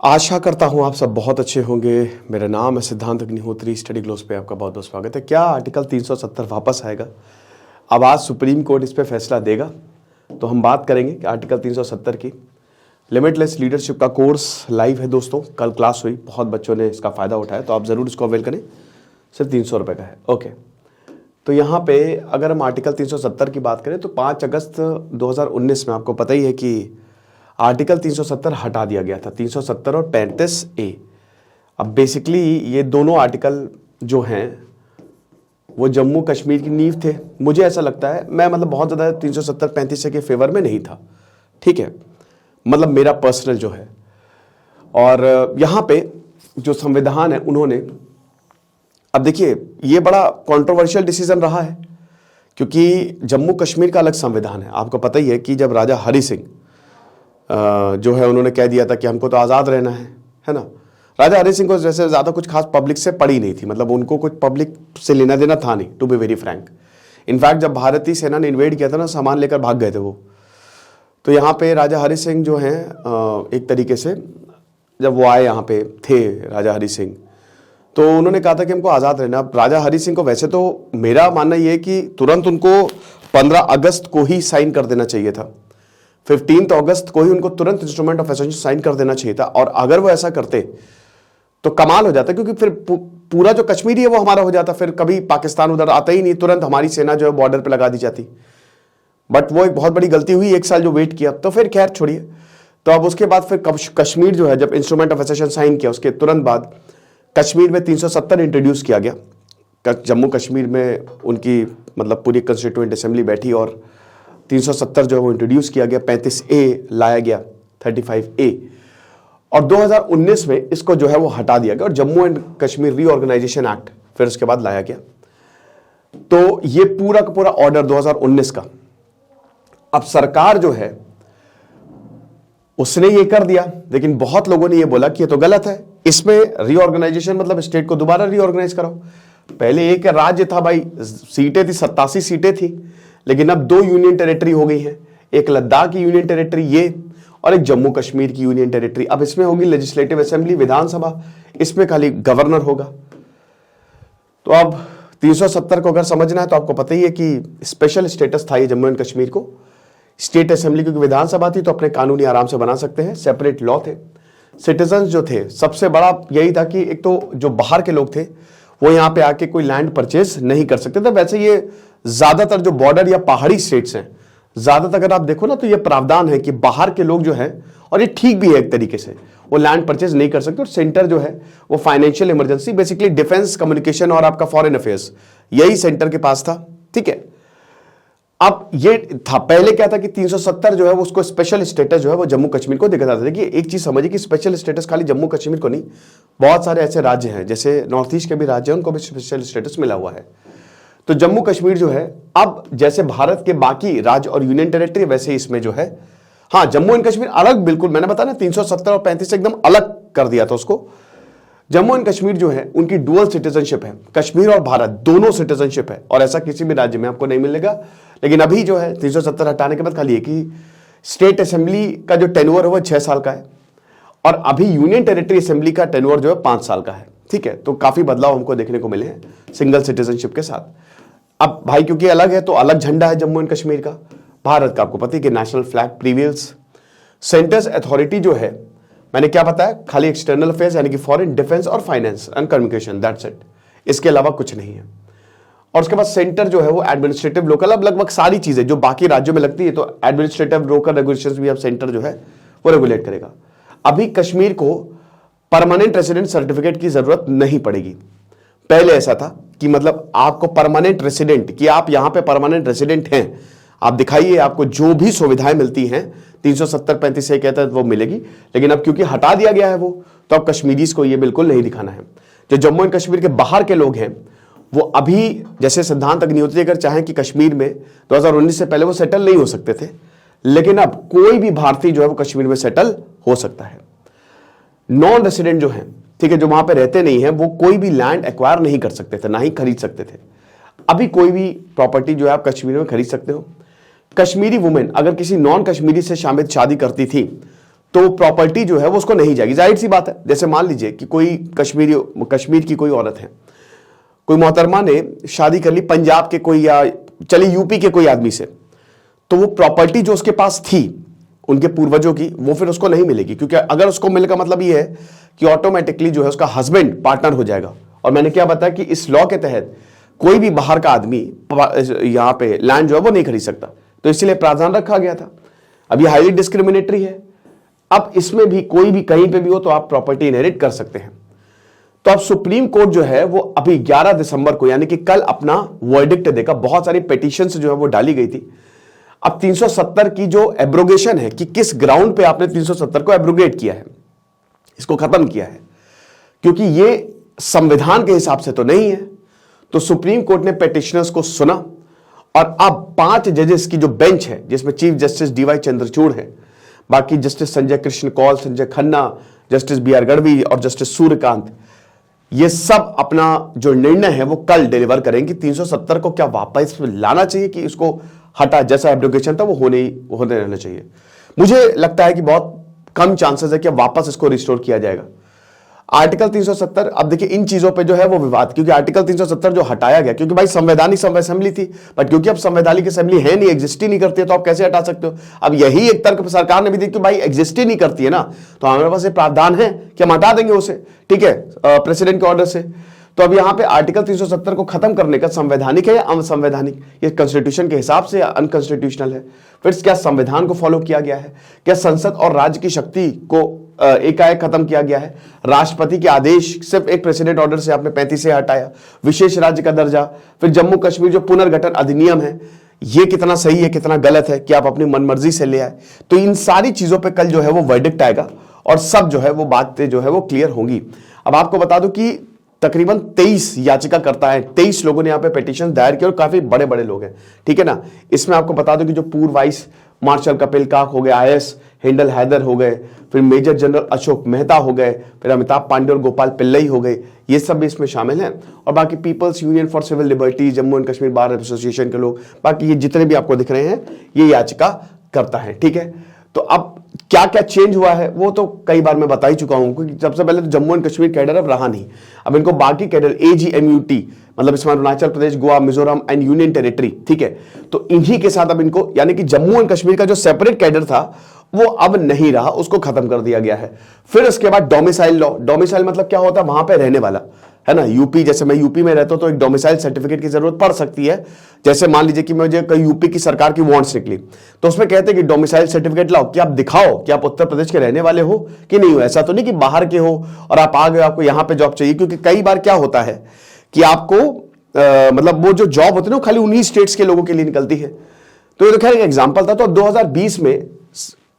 आशा करता हूं आप सब बहुत अच्छे होंगे। मेरा नाम है सिद्धांत अग्निहोत्री। स्टडी ग्लोस पे आपका बहुत बहुत स्वागत है। क्या आर्टिकल 370 वापस आएगा? अब आज सुप्रीम कोर्ट इस पे फैसला देगा, तो हम बात करेंगे कि आर्टिकल 370 की। लिमिटलेस लीडरशिप का कोर्स लाइव है दोस्तों, कल क्लास हुई, बहुत बच्चों ने इसका फ़ायदा उठाया, तो आप ज़रूर इसको अवेल करें। सिर्फ 300 रुपये का है। ओके, तो यहाँ पे अगर हम आर्टिकल 370 की बात करें तो 5 अगस्त 2019 में आपको पता ही है कि आर्टिकल 370 हटा दिया गया था, 370 और 35A। अब बेसिकली ये दोनों आर्टिकल जो हैं वो जम्मू कश्मीर की नींव थे। मुझे ऐसा लगता है, मैं मतलब बहुत ज़्यादा 370-35A के फेवर में नहीं था, ठीक है, मतलब मेरा पर्सनल जो है। और यहाँ पे जो संविधान है उन्होंने, अब देखिए ये बड़ा कंट्रोवर्शियल डिसीजन रहा है क्योंकि जम्मू कश्मीर का अलग संविधान है। आपको पता ही है कि जब राजा हरि सिंह जो है उन्होंने कह दिया था कि हमको तो आज़ाद रहना है ना। राजा हरि सिंह को जैसे ज़्यादा कुछ खास पब्लिक से पड़ी नहीं थी, मतलब उनको कुछ पब्लिक से लेना देना था नहीं, to be very frank. In fact जब भारतीय सेना ने इन्वेड किया था ना, सामान लेकर भाग गए थे वो। तो यहाँ पे राजा हरि सिंह जो हैं एक तरीके से जब वो आए यहाँ पे थे राजा हरि सिंह, तो उन्होंने कहा था कि हमको आज़ाद रहना। अब राजा हरि सिंह को वैसे तो मेरा मानना ये है कि तुरंत उनको 15 अगस्त को ही साइन कर देना चाहिए था, 15 अगस्त को ही उनको तुरंत इंस्ट्रूमेंट ऑफ एसेशन साइन कर देना चाहिए था। और अगर वो ऐसा करते तो कमाल हो जाता, क्योंकि फिर पूरा जो कश्मीरी है वो हमारा हो जाता, फिर कभी पाकिस्तान उधर आता ही नहीं, तुरंत हमारी सेना जो है बॉर्डर पे लगा दी जाती। बट वो एक बहुत बड़ी गलती हुई, 1 साल जो वेट किया, तो फिर खैर छोड़िए। तो अब उसके बाद फिर कश्मीर जो है जब इंस्ट्रूमेंट ऑफ एसेशन साइन किया उसके तुरंत बाद कश्मीर में 370 इंट्रोड्यूस किया गया। जम्मू कश्मीर में उनकी मतलब पूरी कंस्टिट्यूएंट असेंबली बैठी और 370 जो है वो इंट्रोड्यूस किया गया, 35A लाया गया, 35A। और 2019 में इसको जो है वो हटा दिया गया और Jammu and Kashmir reorganization act फिर उसके बाद लाया गया। तो ये पूरा का पूरा ऑर्डर 2019 का। अब सरकार जो है उसने ये कर दिया, लेकिन बहुत लोगों ने ये बोला कि ये तो गलत है, इसमें रीऑर्गेनाइजेशन मतलब स्टेट को दोबारा रीऑर्गेनाइज कराओ। पहले एक राज्य था भाई, सीटें थी, 87 सीटें थी, लेकिन अब 2 यूनियन टेरिटरी हो गई हैं, एक लद्दाख की यूनियन टेरिटरी ये और एक जम्मू कश्मीर की यूनियन टेरिटरी। अब इसमें होगी लेजिस्लेटिव असेंबली, विधानसभा, इसमें खाली गवर्नर होगा। तो अब 370 को अगर समझना है तो आपको पता ही है कि स्पेशल स्टेटस था ये जम्मू एंड कश्मीर को। स्टेट असेंबली क्योंकि विधानसभा थी तो अपने कानूनी आराम से बना सकते हैं, सेपरेट लॉ थे। सिटीजन जो थे, सबसे बड़ा यही था कि एक तो जो बाहर के लोग थे वो यहाँ पे आके कोई लैंड परचेज नहीं कर सकते थे। वैसे ये ज्यादातर जो बॉर्डर या पहाड़ी स्टेट्स हैं, ज्यादातर अगर आप देखो ना तो ये प्रावधान है कि बाहर के लोग जो है, और ये ठीक भी है एक तरीके से, वो लैंड परचेज नहीं कर सकते। और सेंटर जो है वो financial emergency, basically defence, communication और आपका फॉरेन अफेयर्स, यही सेंटर के पास था, ठीक है। अब ये था, पहले क्या था कि 370 जो है उसको स्पेशल स्टेटस जो है वो जम्मू कश्मीर को देखा जाता था। देखिए एक चीज समझिए कि स्पेशल स्टेटस खाली जम्मू कश्मीर को नहीं, बहुत सारे ऐसे राज्य हैं जैसे नॉर्थ ईस्ट के भी राज्य हैं, उनको भी स्पेशल स्टेटस मिला हुआ है। तो जम्मू कश्मीर जो है अब जैसे भारत के बाकी राज्य और यूनियन टेरिटरी, वैसे इसमें जो है, हाँ जम्मू एंड कश्मीर अलग, बिल्कुल मैंने बताया ना 370 और 35 एकदम अलग कर दिया था उसको। जम्मू एंड कश्मीर जो है उनकी डुअल सिटीजनशिप है, कश्मीर और भारत दोनों सिटीजनशिप है, और ऐसा किसी भी राज्य में आपको नहीं मिलेगा। लेकिन अभी जो है 370 हटाने के बाद खाली एक ही स्टेट असेंबली का जो टेन्योर है वो 6 साल का है, और अभी यूनियन टेरिटरी असेंबली का टेन्योर जो है 5 साल का है, ठीक है। तो काफी बदलाव हमको देखने को मिले हैं सिंगल सिटीजनशिप के साथ। अब भाई क्योंकि अलग है तो अलग झंडा है जम्मू एंड कश्मीर का। भारत का आपको पता है कि national flag prevails. Centres authority जो है, मैंने क्या बताया, खाली एक्सटर्नल अफेयर्स यानी कि फॉरेन, डिफेंस और finance and communication, that's it, इसके अलावा कुछ नहीं है। और उसके बाद सेंटर जो है वो एडमिनिस्ट्रेटिव लोकल, अब लगभग सारी चीजें जो बाकी राज्यों में लगती है तो एडमिनिस्ट्रेटिव लोकल रेगुलेशंस भी अब सेंटर जो है वो रेगुलेट करेगा। अभी कश्मीर को परमानेंट रेसिडेंट सर्टिफिकेट की जरूरत नहीं पड़ेगी। पहले ऐसा था कि मतलब आपको परमानेंट रेसिडेंट, कि आप यहां पे परमानेंट रेसिडेंट हैं, आप दिखाइए, आपको जो भी सुविधाएं मिलती हैं 370-35 से कहता है वो मिलेगी। लेकिन अब क्योंकि हटा दिया गया है वो, तो अब कश्मीरीज को ये बिल्कुल नहीं दिखाना है। जो जम्मू एंड कश्मीर के बाहर के लोग हैं वो अभी, जैसे सिद्धांत अग्निहोत्री अगर चाहें कि कश्मीर में 2019 से पहले वो सेटल नहीं हो सकते थे, लेकिन अब कोई भी भारतीय जो है वो कश्मीर में सेटल हो सकता है। नॉन रेसिडेंट जो है, ठीक है, जो वहां पे रहते नहीं है, वो कोई भी लैंड एक्वायर नहीं कर सकते थे, ना ही खरीद सकते थे। अभी कोई भी प्रॉपर्टी जो है आप कश्मीर में खरीद सकते हो। कश्मीरी वुमेन अगर किसी नॉन कश्मीरी से शादी करती थी तो प्रॉपर्टी जो है वो उसको नहीं जाएगी। जाहिर सी बात है, जैसे मान लीजिए कि कोई कश्मीर की कोई औरत है, कोई मोहतरमा ने शादी कर ली पंजाब के कोई या चलिए यूपी के कोई आदमी से, तो वो प्रॉपर्टी जो उसके पास थी उनके पूर्वजों की, वो फिर उसको नहीं मिलेगी, क्योंकि अगर उसको मिलने का मतलब ये है कि ऑटोमेटिकली जो है उसका हस्बैंड पार्टनर हो जाएगा। और मैंने क्या बताया कि इस लॉ के तहत कोई भी बाहर का आदमी यहां पे लैंड जो है वो नहीं खरीद सकता, तो इसलिए प्रावधान रखा गया था। अब ये हाईली डिस्क्रिमिनेटरी है। अब इसमें भी कोई भी कहीं पे भी हो तो आप प्रॉपर्टी इनहेरिट कर सकते हैं। तो अब सुप्रीम कोर्ट जो है वो अभी 11 दिसंबर को यानी कि कल अपना वर्डिक्ट देगा। बहुत सारी पिटीशंस जो है वो डाली गई थी। अब 370 की जो एब्रोगेशन है कि किस ग्राउंड पे आपने 370 को एब्रोगेट किया है, इसको खत्म किया है, क्योंकि ये संविधान के हिसाब से तो नहीं है। तो सुप्रीम कोर्ट ने पिटिशनर्स को सुना और अब 5 जजेस की जो बेंच है, जिसमें चीफ जस्टिस डीवाई चंद्रचूड़ है, बाकी justice Sanjay Krishan Kaul, Sanjay Khanna, justice B R Gavai और जस्टिस सूर्यकांत, ये सब अपना जो निर्णय है वो कल डिलीवर करेंगे। 370 को क्या वापस लाना चाहिए कि इसको हटा, जैसा एब्रोगेशन था वो होने रहना चाहिए। मुझे लगता है कि बहुत कम चांसेस है कि वापस इसको रिस्टोर किया जाएगा। आर्टिकल 370, अब देखिए इन चीजों पे जो है वो विवाद, क्योंकि आर्टिकल 370 जो हटाया गया, क्योंकि भाई संवैधानिक असेंबली थी, बट क्योंकि अब संवैधानिक असेंबली है नहीं, एग्जिस्ट ही नहीं करती है, तो आप कैसे हटा सकते हो। अब यही एक तर्क सरकार ने भी दी कि भाई एग्जिस्ट ही नहीं करती है ना, तो हमारे पास ये प्रावधान है कि हम हटा देंगे उसे, ठीक है, प्रेसिडेंट के ऑर्डर से। तो अब यहां पे आर्टिकल 370 को खत्म करने का संवैधानिक है या अनसंवैधानिक, ये कॉन्स्टिट्यूशन के हिसाब से अनकॉन्स्टिट्यूशनल है। फिर क्या संविधान को फॉलो किया गया है, क्या संसद और राज्य की शक्ति को एकाएक खत्म किया गया है, राष्ट्रपति के आदेश सिर्फ एक प्रेसिडेंट ऑर्डर से आपने 35 से हटाया, विशेष राज्य का दर्जा, फिर जम्मू कश्मीर जो पुनर्गठन अधिनियम है, ये कितना सही है कितना गलत है कि आप अपनी मनमर्जी से ले आए। तो इन सारी चीजों पे कल जो है वो वर्डिक्ट आएगा और सब जो है वो बातें जो है वो क्लियर होंगी। अब आपको बता दूं कि तकरीबन 23 याचिकाकर्ता है, 23 लोगों ने यहाँ पे पिटीशन दायर किया और काफी बड़े बड़े लोग हैं, ठीक है ना। इसमें आपको बता दूं कि जो पूर्व वाइस मार्शल कपिल काक हो गए, IAS हिंडल हैदर हो गए, फिर मेजर जनरल अशोक मेहता हो गए, फिर अमिताभ पांडे और गोपाल पिल्लई हो गए, ये सब भी इसमें शामिल हैं। और बाकी people's union for civil liberty, Jammu and Kashmir bar association के लोग, बाकी ये जितने भी आपको दिख रहे हैं ये याचिका करता है, ठीक है। तो अब क्या क्या चेंज हुआ है वो तो कई बार मैं बता ही चुका हूं, क्योंकि सबसे पहले तो जम्मू एंड कश्मीर कैडर अब रहा नहीं, अब इनको बाकी कैडर AGMUT, मतलब इसमें Arunachal Pradesh, Goa, Mizoram and union territory, ठीक है, तो इन्हीं के साथ अब इनको, यानी कि जम्मू एंड कश्मीर का जो सेपरेट कैडर था वो अब नहीं रहा, उसको खत्म कर दिया गया है। फिर उसके बाद डोमिसाइल लॉ, डोमिसाइल मतलब क्या होता है, वहां पे रहने वाला, है ना। यूपी, जैसे मैं यूपी में रहता हूं तो एक डोमिसाइल सर्टिफिकेट की जरूरत पड़ सकती है। जैसे मान लीजिए कि मुझे कहीं यूपी की सरकार की वारंट्स निकली, तो उसमें कहते हैं कि डोमिसाइल सर्टिफिकेट लाओ, कि आप दिखाओ कि आप उत्तर प्रदेश के रहने वाले हो कि नहीं हो। ऐसा तो नहीं कि बाहर के हो और आप आ गए, आपको यहां पे जॉब चाहिए, क्योंकि कई बार क्या होता है कि आपको मतलब वो जो जॉब होती है ना खाली उन्हीं स्टेट्स के लोगों के लिए निकलती है। तो ये तो खैर एक एग्जाम्पल था। तो 2020 में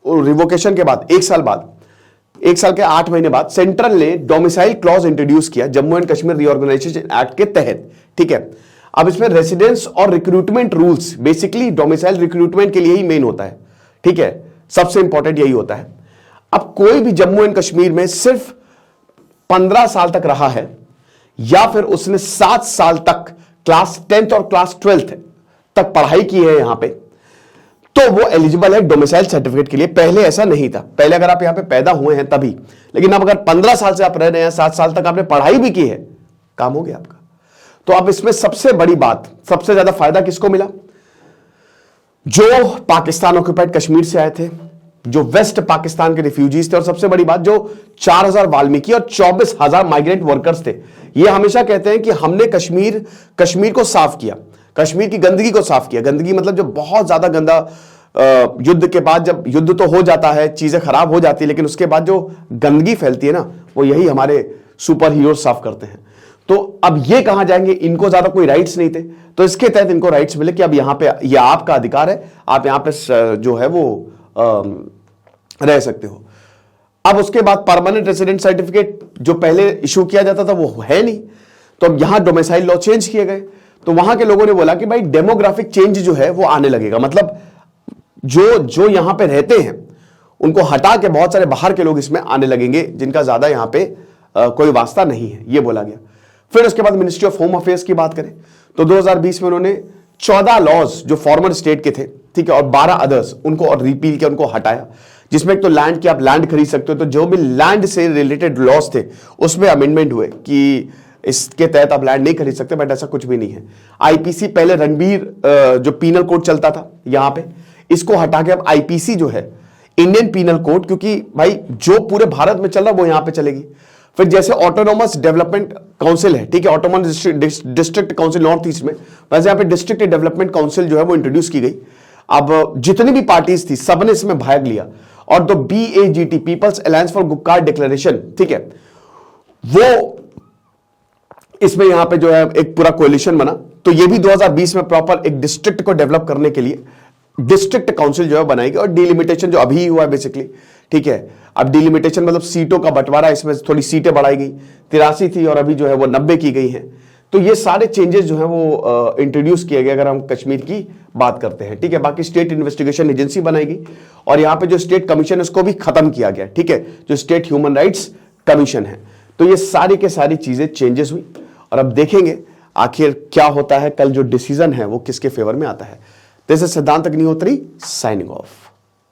रिवोकेशन के बाद, एक साल के 8 महीने बाद सेंट्रल ने डोमिसाइल क्लॉज इंट्रोड्यूस किया Jammu and Kashmir reorganization act के तहत, ठीक है। अब इसमें रेसिडेंस और recruitment rules, basically domicile recruitment के लिए ही मेन होता है, ठीक है, सबसे इंपॉर्टेंट यही होता है। अब कोई भी जम्मू एंड कश्मीर में सिर्फ 15 साल तक रहा है या फिर उसने 7 साल तक क्लास 10th और क्लास 12th तक पढ़ाई की है यहां पे, तो वो एलिजिबल है डोमिसाइल सर्टिफिकेट के लिए। पहले ऐसा नहीं था, पहले अगर आप यहां पे पैदा हुए हैं तभी, लेकिन अब अगर 15 साल से आप रह रहे हैं, 7 साल तक आपने पढ़ाई भी की है, काम हो गया आपका। तो अब इसमें सबसे बड़ी बात, सबसे ज्यादा फायदा किसको मिला, जो पाकिस्तान ऑक्युपाइड कश्मीर से आए थे, जो वेस्ट पाकिस्तान के रिफ्यूजीज थे, और सबसे बड़ी बात जो 4000 वाल्मीकि और 24,000 माइग्रेंट वर्कर्स थे। ये हमेशा कहते हैं कि हमने कश्मीर को साफ किया, कश्मीर की गंदगी को साफ किया। गंदगी मतलब जो बहुत ज्यादा गंदा, युद्ध के बाद जब युद्ध तो हो जाता है, चीजें खराब हो जाती है, लेकिन उसके बाद जो गंदगी फैलती है ना, वो यही हमारे सुपर हीरो साफ करते हैं। तो अब ये कहां जाएंगे, इनको ज्यादा कोई राइट्स नहीं थे, तो इसके तहत इनको राइट्स मिले कि अब यहां पे ये आपका अधिकार है, आप यहां पे जो है वो रह सकते हो। अब उसके बाद परमानेंट रेसिडेंट सर्टिफिकेट जो पहले इशू किया जाता था वो है नहीं, तो अब यहां डोमिसाइल लॉ चेंज किए गए। तो वहां के लोगों ने बोला कि भाई डेमोग्राफिक चेंज जो है वो आने लगेगा, मतलब जो यहां पे रहते हैं उनको हटा के बहुत सारे बाहर के लोग इसमें आने लगेंगे, जिनका ज्यादा यहां पे कोई वास्ता नहीं है, ये बोला गया। फिर उसके बाद मिनिस्ट्री ऑफ होम अफेयर्स की बात करें तो 2020 में उन्होंने 14 लॉज जो फॉर्मर स्टेट के थे, ठीक है, और 12 अदर्स उनको और रिपील किया, उनको हटाया, जिसमें एक तो लैंड की आप लैंड खरीद सकते हो, तो जो भी लैंड से रिलेटेड लॉस थे उसमें अमेंडमेंट हुए कि इसके तहत आप लैंड नहीं खरीद सकते, बट ऐसा कुछ भी नहीं है। आईपीसी पहले रणबीर जो पीनल कोड चलता था यहां पे, इसको हटा के अब आईपीसी जो है इंडियन पीनल कोड, क्योंकि भाई जो पूरे भारत में चल रहा है वो यहां पे चलेगी। फिर जैसे ऑटोनोमस डेवलपमेंट काउंसिल है, ठीक है, autonomous district council north east में, वैसे यहां पे डिस्ट्रिक्ट डेवलपमेंट काउंसिल जो है वो इंट्रोड्यूस की गई। अब जितनी भी पार्टीज थी सबने इसमें भाग लिया, और तो BAGT people's alliance for Gupkar declaration, ठीक है, वो इसमें यहां पे जो है एक पूरा कोलिशन बना। तो ये भी 2020 में प्रॉपर एक डिस्ट्रिक्ट को डेवलप करने के लिए डिस्ट्रिक्ट काउंसिल जो है बनाएगी, और डिलिमिटेशन जो अभी हुआ है बेसिकली, ठीक है। अब डिलिमिटेशन मतलब सीटों का बंटवारा, इसमें थोड़ी सीटें बढ़ाई गई, 83 थी और अभी जो है वो 90 की गई हैं। तो ये सारे चेंजेस जो है वो इंट्रोड्यूस किए गए अगर हम कश्मीर की बात करते हैं, ठीक है। बाकी स्टेट इन्वेस्टिगेशन एजेंसी बनाएगी, और यहां पे जो स्टेट कमीशन है उसको भी खत्म किया गया, ठीक है, जो स्टेट ह्यूमन राइट्स कमीशन है। तो ये सारी के सारी चीजें चेंजेस हुई, और अब देखेंगे आखिर क्या होता है, कल जो डिसीजन है वो किसके फेवर में आता है। दिस इज सिद्धांत अग्निहोत्री साइनिंग ऑफ।